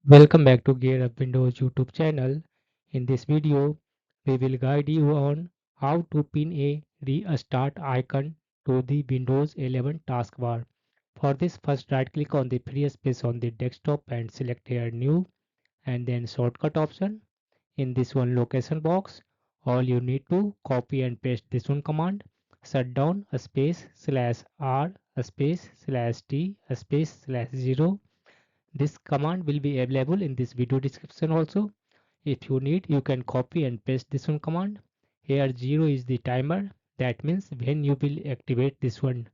Welcome back to Gear Up Windows YouTube channel. In this video, we will guide you on how to pin a restart icon to the Windows 11 taskbar. For this, first right click on the free space on the desktop and select here new and then shortcut option. In this one location box, all you need to copy and paste this one command. Shutdown a space slash R a space slash T a space slash 0. This command will be available in this video description also. If you need, you can copy and paste this one command. Here 0 is the timer. That means when you will activate this one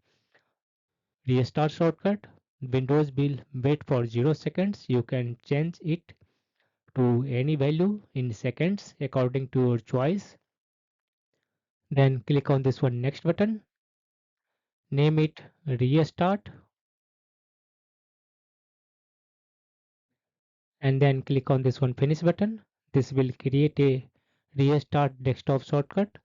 restart shortcut, Windows will wait for 0 seconds. You can change it to any value in seconds according to your choice. Then click on this one next button. Name it restart and then click on this one finish button. This will create a restart desktop shortcut.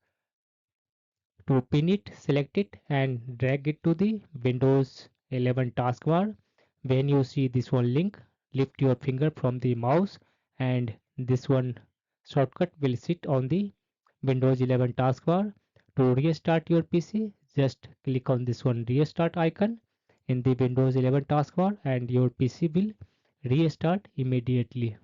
To pin it, select it and drag it to the Windows 11 taskbar. When you see this one link, lift your finger from the mouse and this one shortcut will sit on the Windows 11 taskbar. To restart your PC, just click on this one restart icon in the Windows 11 taskbar and your PC will restart immediately.